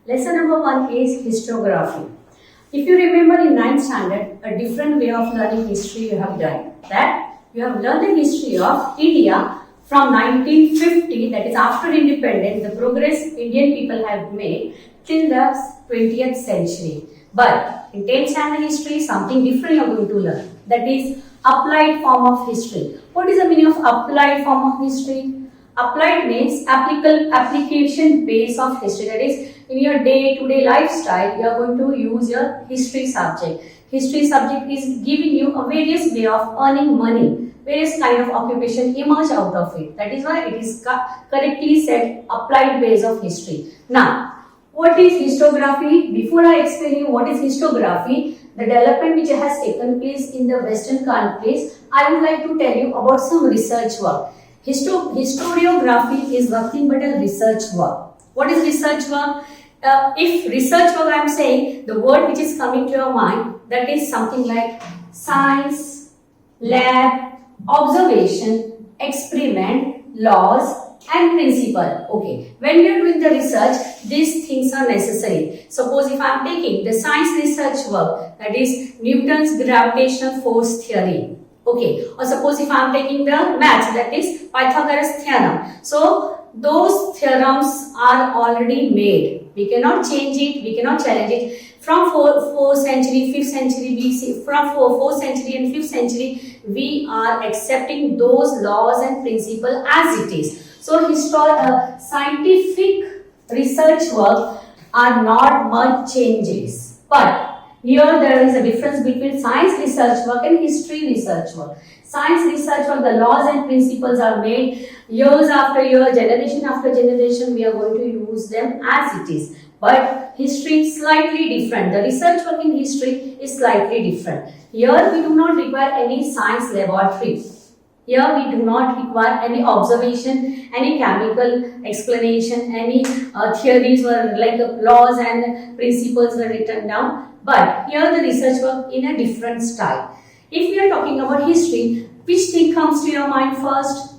Lesson number 1 is historiography. If you remember in 9th standard, a different way of learning history you have done. That you have learned the history of India from 1950, that is after independence, the progress Indian people have made till the 20th century. But in 10th standard history, something different you are going to learn. That is applied form of history. What is the meaning of applied form of history? Applied means application base of history. That is, in your day-to-day lifestyle, you are going to use your history subject. History subject is giving you a various way of earning money. Various kind of occupation emerge out of it. That is why it is correctly said applied base of history. Now, what is historiography? Before I explain you what is historiography, the development which has taken place in the Western countries, I would like to tell you about some research work. Historiography is nothing but a research work. What is research work? If research work I am saying, the word which is coming to your mind, that is something like science, lab, observation, experiment, laws and principle. Okay, when we are doing the research, these things are necessary. Suppose if I am taking the science research work, that is Newton's gravitational force theory. Okay, or suppose if I am taking the maths, that is Pythagoras theorem. So those theorems are already made. We cannot change it, we cannot challenge it. From 4th century, 5th century BC, from 4th century and 5th century, we are accepting those laws and principles as it is. So scientific research work are not much changes. But here there is a difference between science research work and history research work. Science research work, the laws and principles are made years after year, generation after generation, we are going to use them as it is. But history is slightly different. The research work in history is slightly different. Here we do not require any science laboratory. Here we do not require any observation, any chemical explanation, any theories or like laws and principles were written down. But here the research work in a different style. If we are talking about history, which thing comes to your mind first?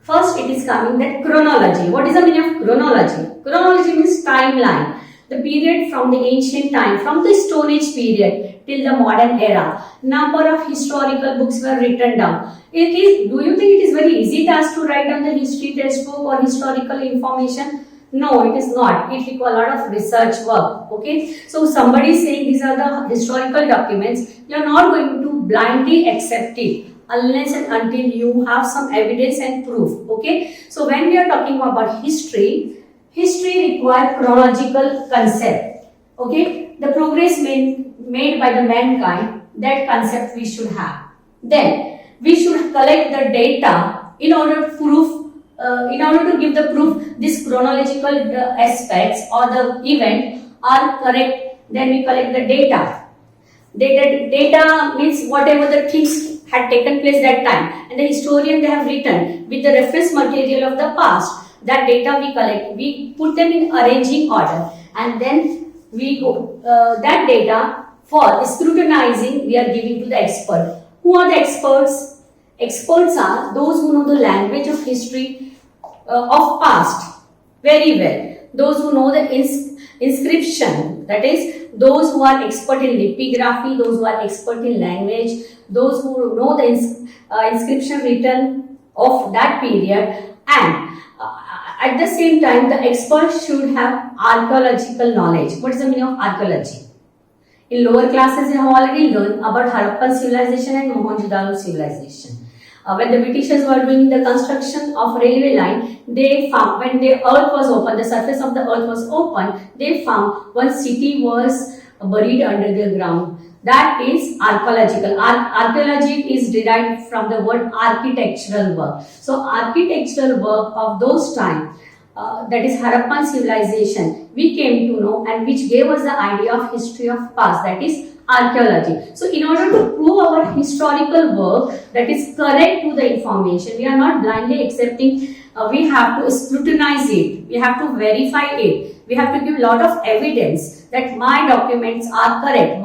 First it is coming that chronology. What is the meaning of chronology? Chronology means timeline. The period from the ancient time, from the Stone Age period till the modern era. Number of historical books were written down. Do you think it is very easy task to write down the history textbook or historical information? No, it is not. It requires a lot of research work. Okay. So somebody is saying these are the historical documents. You are not going to blindly accept it unless and until you have some evidence and proof. Okay. So when we are talking about history, history requires chronological concept. Okay. The progress made by the mankind, that concept we should have. Then we should collect the data in order to give the proof these chronological aspects or the event are correct. Then we collect the data. Data means whatever the things had taken place that time, and the historian they have written with the reference material of the past. That data we collect, we put them in arranging order, and then we go that data for scrutinizing we are giving to the expert. Who are the experts? Experts are those who know the language of history of past very well. Those who know the inscription, that is those who are expert in lithography, those who are expert in language, those who know the inscription written of that period, and at the same time the expert should have archaeological knowledge. What is the meaning of archaeology? In lower classes you have already learned about Harappan civilization and Mohenjo-daro civilization. When the Britishers were doing the construction of railway line, they found when the earth was open, the surface of the earth was open, they found one city was buried under the ground. That is archaeological. Archaeology is derived from the word architectural work. So architectural work of those times, that is Harappan civilization, we came to know, and which gave us the idea of history of past, that is archaeology. So in order to prove our historical work that is correct to the information, we are not blindly accepting, we have to scrutinize it, we have to verify it, we have to give a lot of evidence that my documents are correct,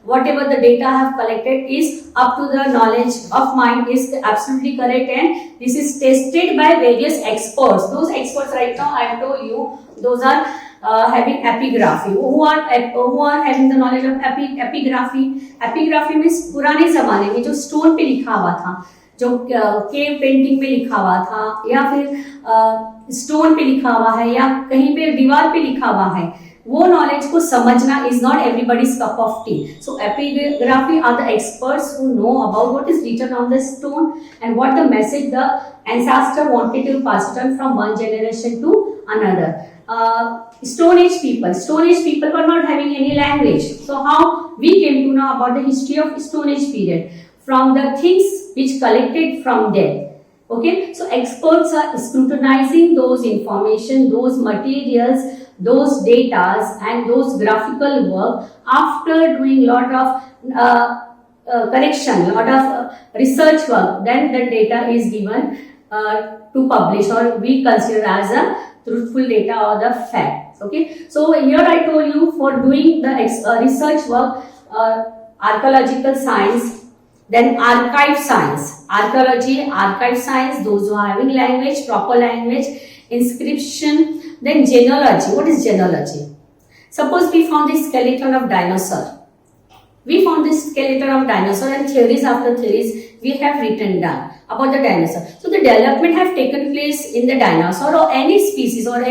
whatever the data I have collected is up to the knowledge of mine is absolutely correct, and this is tested by various experts. Those experts right now I have told you, those are having epigraphy. Who are having the knowledge of epigraphy? Epigraphy means पुराने जमाने में जो stone पे लिखा हुआ था, जो cave painting पे लिखा हुआ था, या फिर स्टोन पे लिखा हुआ है, या कहीं पे दीवार पे लिखा हुआ है, वो नॉलेज को समझना is not everybody's cup of tea. So epigraphy are the experts who know about what is written on the stone and what the message the ancestor wanted to pass it on from one generation to another. Stone Age people were not having any language. So how we came to know about the history of Stone Age period? From the things which collected from there. Okay, so experts are scrutinizing those information, those materials, those datas and those graphical work after doing lot of correction, lot of research work. Then the data is given to publish, or we consider as a truthful data or the fact. Okay, so here I told you for doing the research work, archaeological science, then archive science, archaeology, archive science, those who are having language, proper language, inscription, then genealogy. What is genealogy? Suppose we found the skeleton of dinosaur. We found the skeleton of dinosaur and theories after theories we have written down about the dinosaur. So the development have taken place in the dinosaur or any species or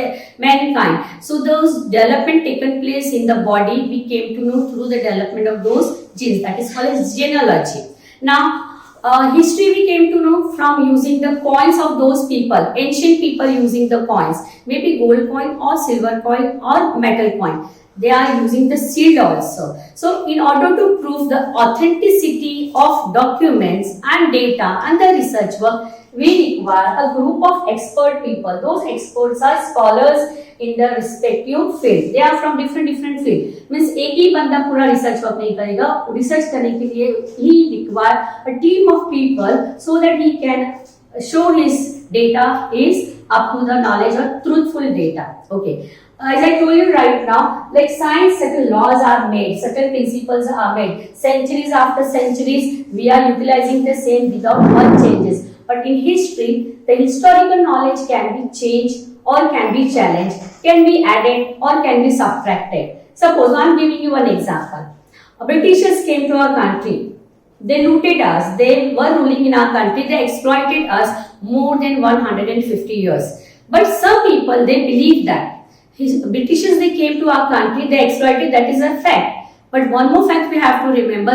mankind. So those development taken place in the body we came to know through the development of those genes. That is called as genealogy. Now history we came to know from using the coins of those people, ancient people using the coins, maybe gold coin or silver coin or metal coin. They are using the seed also. So in order to prove the authenticity of documents and data and the research work, we require a group of expert people. Those experts are scholars in the respective field. They are from different field. Means एक ही बंदा पूरा research work नहीं करेगा. Research करने के लिए he require a team of people so that he can show his data is up to the knowledge or truthful data. Okay. As I told you right now, like science, certain laws are made, certain principles are made. Centuries after centuries, we are utilizing the same without much changes. But in history, the historical knowledge can be changed or can be challenged, can be added or can be subtracted. Suppose I am giving you one example. Britishers came to our country. They looted us. They were ruling in our country. They exploited us more than 150 years. But some people, they believe that Britishers, they came to our country, they exploited, that is a fact. But one more fact we have to remember,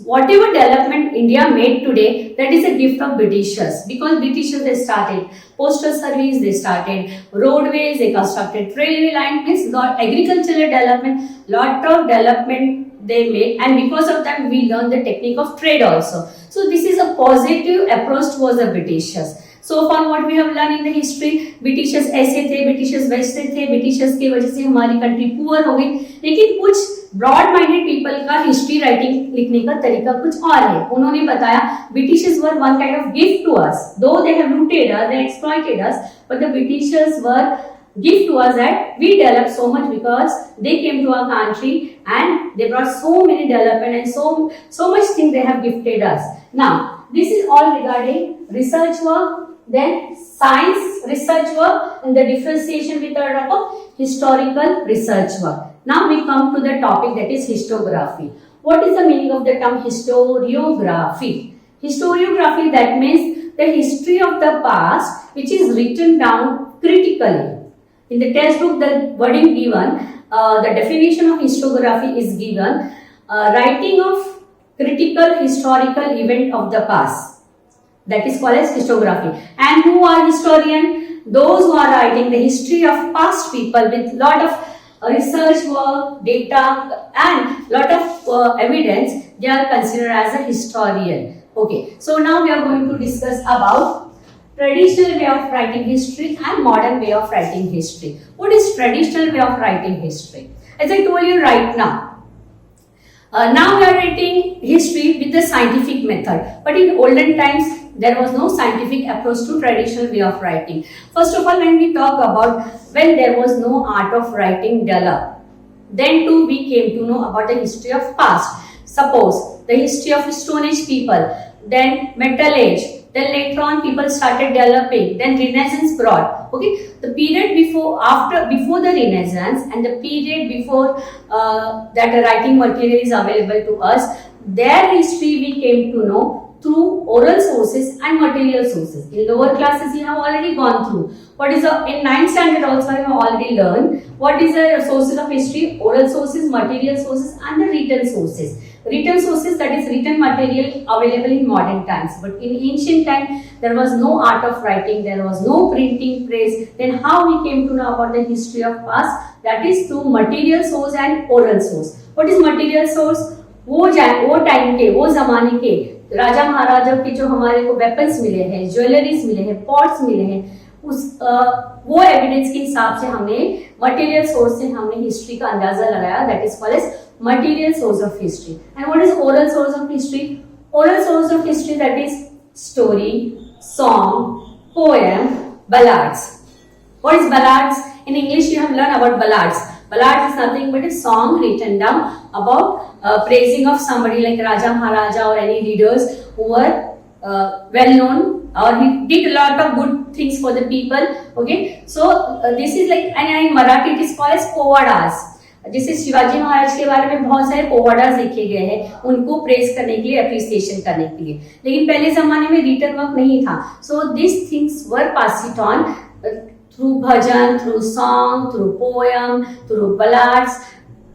whatever development India made today, that is a gift of Britishers. Because Britishers, they started postal service, they started roadways, they constructed railway line, means agricultural development, lot of development they made, and because of that we learned the technique of trade also. So this is a positive approach towards the Britishers. So far what we have learned in the history, Britishers ऐसे थे, Britishers वैसे थे, Britishers की वजह से हमारी country poor हो गई. लेकिन कुछ ब्रॉड माइंडेड पीपल का हिस्ट्री राइटिंग लिखने का तरीका कुछ और है. उन्होंने बताया Britishers were one kind of gift to us, though they have looted us, they exploited us, but the Britishers were gift to us that we developed so much because they came to our country and they brought so many development and so much thing they have gifted us. Now this is all regarding research work. Then science research work and the differentiation with the historical research work. Now we come to the topic that is historiography. What is the meaning of the term historiography? Historiography, that means the history of the past which is written down critically. In the textbook the wording given, the definition of historiography is given, writing of critical historical event of the past. That is called as historiography. And who are historian? Those who are writing the history of past people with lot of research work, data and lot of evidence, they are considered as a historian. Okay, so now we are going to discuss about traditional way of writing history and modern way of writing history. What is traditional way of writing history? As I told you right now, now we are writing history with the scientific method, but in olden times there was no scientific approach to traditional way of writing. First of all, when we talk about when there was no art of writing developed, then too we came to know about the history of past. Suppose the history of Stone Age people, then Metal Age, Then later on, people started developing. Then Renaissance brought. Okay, the period before the Renaissance and the period before that writing material is available to us, their history we came to know through oral sources and material sources. In lower classes, you have already gone through. What is in 9th standard also I have already learned what is the sources of history: oral sources, material sources, and the written sources. Written sources, that is written material available in modern times. But in ancient time, there was no art of writing, there was no printing press. Then how we came to know about the history of past? That is through material source and oral source. What is material source? वो time के, वो जमाने के राजा महाराजा के जो हमारे को weapons मिले हैं, ज्वेलरीज मिले हैं, पॉट्स मिले हैं, वो एविडेंस के हिसाब से हमने मटेरियल सोर्स से हमने हिस्ट्री का अंदाजा लगाया. That is called as material source of history. And what is oral source of history? Oral source of history, that is story, song, poem, ballads. What is ballads? In English you have learned about ballads. Ballad is nothing but a song written down about praising of somebody like Raja Maharaja or any leaders who were well known, or he did a lot of good things for the people. Okay, so this is like, and in Marathi it is called as povadas. जैसे शिवाजी महाराज के बारे में बहुत सारे पोवाडास लिखे गए हैं, उनको प्रेज करने के लिए, अप्रिसिएशन करने के लिए. लेकिन पहले जमाने में रिटन वर्क नहीं था. So this things were pass it on through bhajan, through song, through poem, through ballads,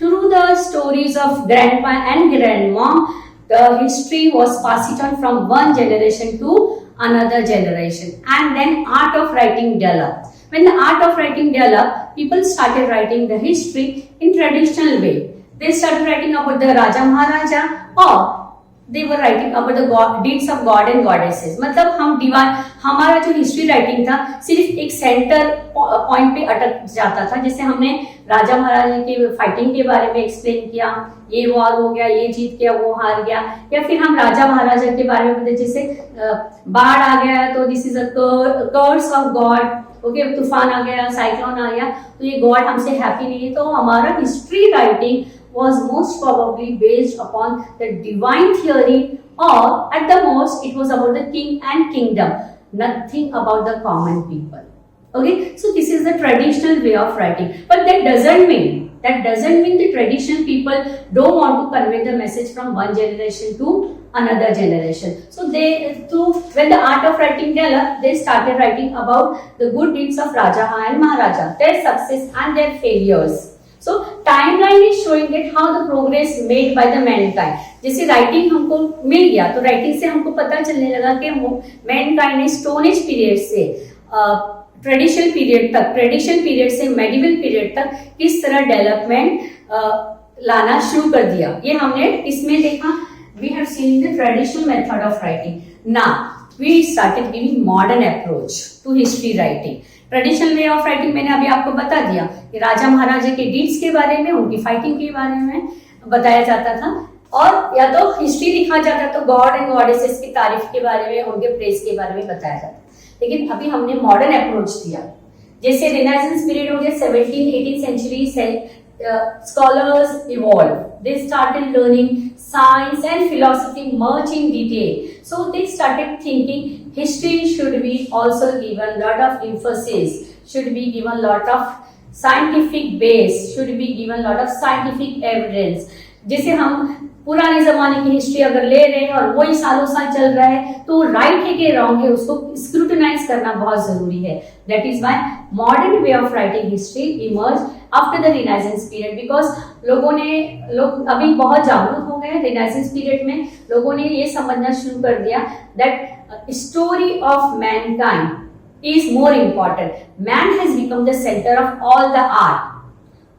through the stories of grandpa and grandmom. The history was passed on from one generation to another generation, and then art of writing developed. When the art of writing developed, people started writing the history in traditional way. They started writing about the Raja Maharaja, or they were writing about the deeds of God and goddesses. मतलब हम हमारा जो history writing था सिर्फ एक centre point पे अटक जाता था. जैसे हमने राजा महाराजा के फाइटिंग के बारे में एक्सप्लेन किया, ये वॉर हो गया, ये जीत गया, वो हार गया, या फिर हम राजा महाराजा के बारे में बताते जैसे बाढ़ आ गया तो this is a curse of God. Okay, तूफान आ गया, साइक्लोन आ गया, तो ये गॉड हमसे हैप्पी नहीं है. तो हमारा history writing was most probably based upon the divine theory, or at the most it was about the king and kingdom, nothing about the common people. Okay, so this is the traditional way of writing, but that doesn't mean the traditional people don't want to convey the message from one generation to another generation. So when the art of writing developed, they started writing about the good deeds of Raja and Maharaja, their success and their failures. So timeline is showing that how the progress made by the mankind. जैसे writing हमको मिल गया तो writing से हमको पता चलने लगा कि मैनकाइंड ने स्टोन एज पीरियड से ट्रेडिशनल पीरियड से मेडिवल पीरियड तक किस तरह डेवलपमेंट लाना शुरू कर दिया. ये हमने इसमें देखा. We have seen the traditional method of writing. Now we started giving modern approach to history writing. Traditional way of writing मैंने अभी आपको बता दिया कि राजा महाराजा के डीड्स के बारे में, उनकी फाइटिंग के बारे में बताया जाता था, और या तो हिस्ट्री लिखा जाता तो गॉड एंड गॉडेसेस की तारीफ के बारे में, उनके प्रेस के बारे में बताया जाता. लेकिन अभी हमने मॉडर्न अप्रोच दिया. जैसे रिनाइसेंस पीरियड हो गया, 17th-18th century से scholars evolved. They started learning science and philosophy much in detail. So they started thinking history should be also given lot of emphasis, should be given lot of scientific base, should be given lot of scientific evidence. जैसे हम पुराने जमाने की history अगर ले रहे हैं और वही सालों साल चल रहा है तो राइट है कि रॉन्ग है, उसको स्क्रूटनाइज करना बहुत जरूरी है. That is why modern way of writing history emerge after the renaissance period. Because लोग अभी बहुत जागरूक हो गए. रिनाइसेंस पीरियड में लोगों ने ये समझना शुरू कर दिया that story of Mankind is more important. Man has become the centre of all the art,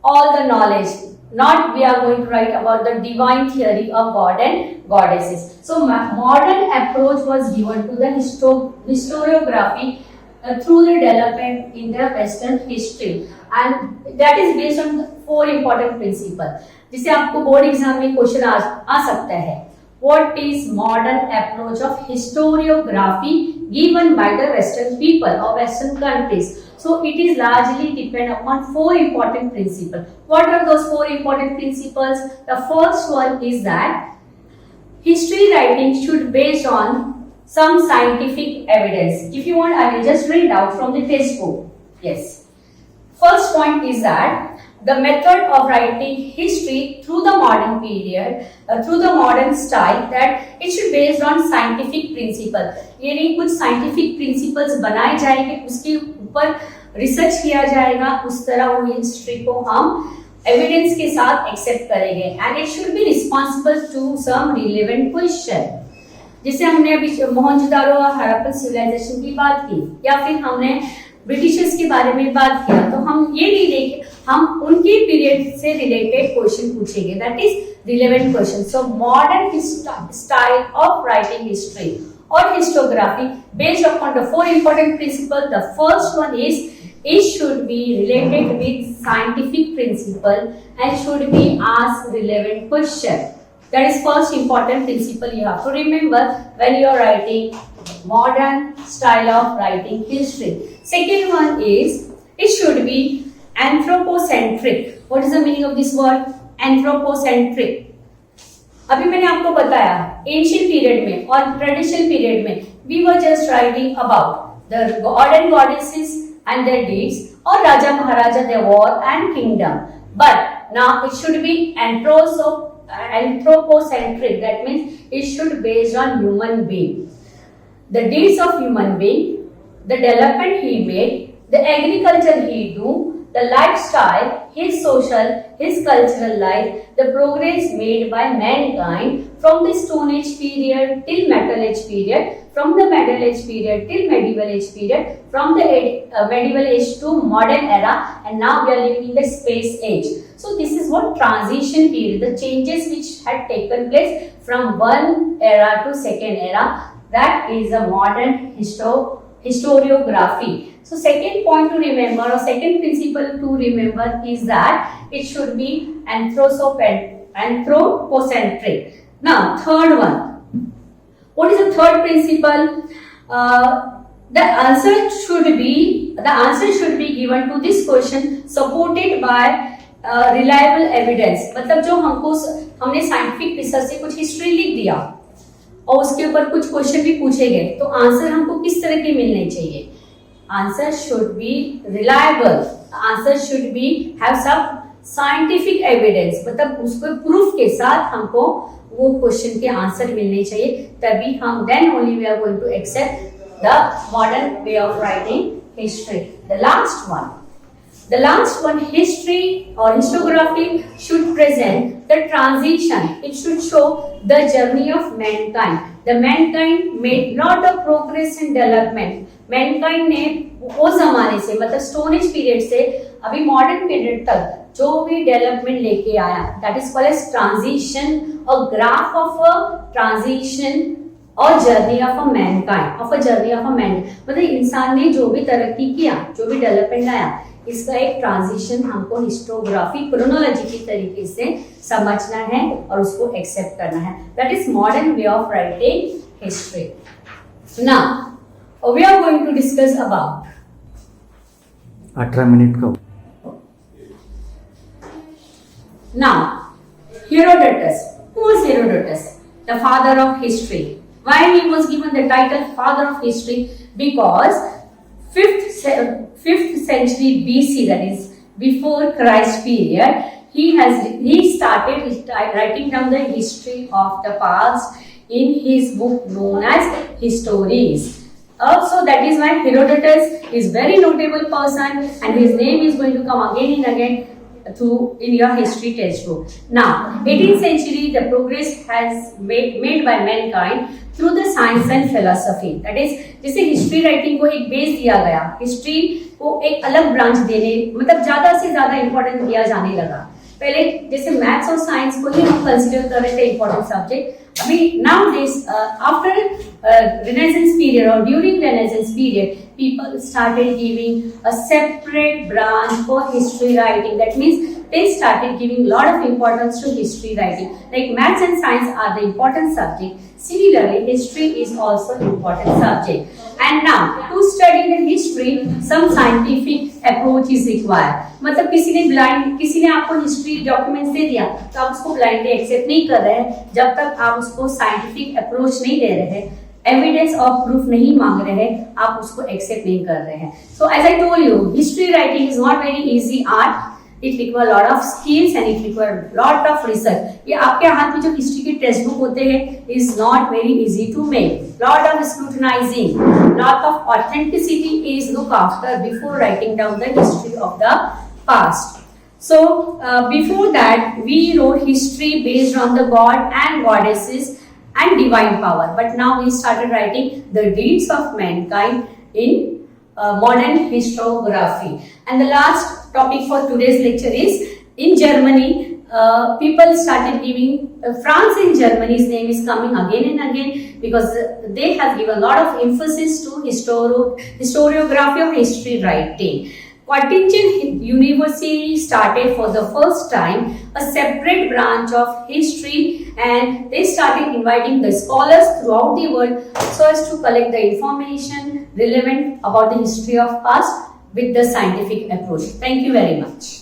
all the knowledge. Not we are going to write about the divine theory of God and goddesses. So modern approach was given to the historiography through the development in the Western history, and that is based on 4 important principles. जिसे आपको board exam में question आ सकता है. What is modern approach of historiography given by the Western people or Western countries? So it is largely depend upon 4 important principles. What are those 4 important principles? The first one is that history writing should based on some scientific evidence. If you want, I will just read out from the textbook. Yes. First point is that the method of writing history through the modern period, through the modern style, that it should based on scientific principle. यानी कुछ scientific principles बनाए जाएंगे, उसके ऊपर research किया जाएगा, उस तरह वो हिस्ट्री को हम एविडेंस के साथ एक्सेप्ट करेंगे. And it should be responsible to some relevant question. जैसे हमने अभी मोहनजोदारो और हड़प्पन सिविलाइजेशन की बात की, या फिर हमने ब्रिटिशर्स के बारे में बात किया, तो हम ये नहीं देखें, हम उनके पीरियड से रिलेटेड क्वेश्चन पूछेंगे. That is relevant question. So modern style of writing history or historiography based upon the four important principles. The first one is it should be related with scientific principle and should be asked relevant question. That is first important principle you have to remember when you are writing modern style of writing history. Second one is it should be anthropocentric. What is the meaning of this word? Anthropocentric. अभी मैंने आपको बताया ancient period में और traditional period में we were just writing about the god and goddesses and their deeds और raja maharaja their war and kingdom. But now it should be anthropocentric. That means it should based on human being, the deeds of human being, the development he made, the agriculture he do, the lifestyle, his social, his cultural life, the progress made by mankind from the Stone Age period till Metal Age period, from the Middle Age period till Medieval Age period, from the Medieval Age to modern era, and now we are living in the Space Age. So this is what transition period, the changes which had taken place from one era to second era, that is a modern historiography. So second point to remember or second principle to remember is that it should be anthropocentric. Now third one. What is the third principle? The answer should be given to this question supported by reliable evidence. मतलब जो हमने scientific research से कुछ history लिख दिया और उसके ऊपर कुछ क्वेश्चन भी पूछे गए, तो आंसर हमको किस तरह के मिलने चाहिए? Answer should be reliable. Answer should be have some scientific evidence. मतलब उसको प्रूफ के साथ हमको वो क्वेश्चन के आंसर मिलने चाहिए, तभी हम then only we are going to accept the modern way of writing history. The last one, history or historiography should present the transition. It should show the journey of mankind. The mankind made lot of progress in development. Mankind ने वो जमाने से मतलब stone age period से अभी modern period तक जो भी डेवलपमेंट लेके आया, that is called as transition, और ग्राफ ऑफ अ ट्रांजिशन और जर्नी ऑफ अ मैनकाइंड, मतलब इंसान ने जो भी तरक्की किया, जो भी डेवलपमेंट आया, इसका एक ट्रांजिशन हमको हिस्टोग्राफी क्रोनोलॉजी की तरीके से समझना है और उसको एक्सेप्ट करना है. That is modern way of writing history. Now we are going to discuss about 18 minute का. Now Herodotus. Who was Herodotus? The father of history. Why he was given the title father of history? Because 5th century BC, that is before Christ period, he started writing down the history of the past in his book known as Histories. Also, that is why Herodotus is very notable person and his name is going to come again and again in your history textbook. Now, 18th century, the progress has made by mankind through the science and philosophy. That is, जैसे history writing को एक base दिया गया, history को एक अलग branch देने, मतलब ज्यादा से ज्यादा इंपॉर्टेंट दिया जाने लगा. पहले जैसे मैथ्स और साइंस को ही हम कंसिडर कर रहे थे इंपॉर्टेंट सब्जेक्ट, अभी nowadays after Renaissance period or during Renaissance period, people started giving a separate branch for history writing. That means they started giving lot of importance to history writing. Like maths and science are the important subject. Similarly, history is also important subject. And now, to study the history, some scientific approach is required. मतलब किसी ने आपको history documents दे दिया, तो आप उसको blindly accept नहीं कर रहे हैं जब तक आप उसको साइंटिफिक अप्रोच नहीं दे रहे हैं. एविडेंस और प्रूफ नहीं मांग रहे हैं, आप उसको एक्सेप्ट नहीं कर रहे हैं. So as I told you, history writing is not very easy art. It require lot of skills and it require lot of research. ये आपके हाथ में जो हिस्ट्री के टेक्स्ट बुक होते हैं is not very easy to make. Lot of scrutinising, lot of authenticity is look after before writing down the history of the past. So before that we wrote history based on the god and goddesses and divine power, but now we started writing the deeds of mankind in modern historiography. And the last topic for today's lecture is in Germany. People started giving France and Germany's name is coming again and again because they have given a lot of emphasis to historiography of history writing. Göttingen University started for the first time a separate branch of history, and they started inviting the scholars throughout the world so as to collect the information relevant about the history of past with the scientific approach. Thank you very much.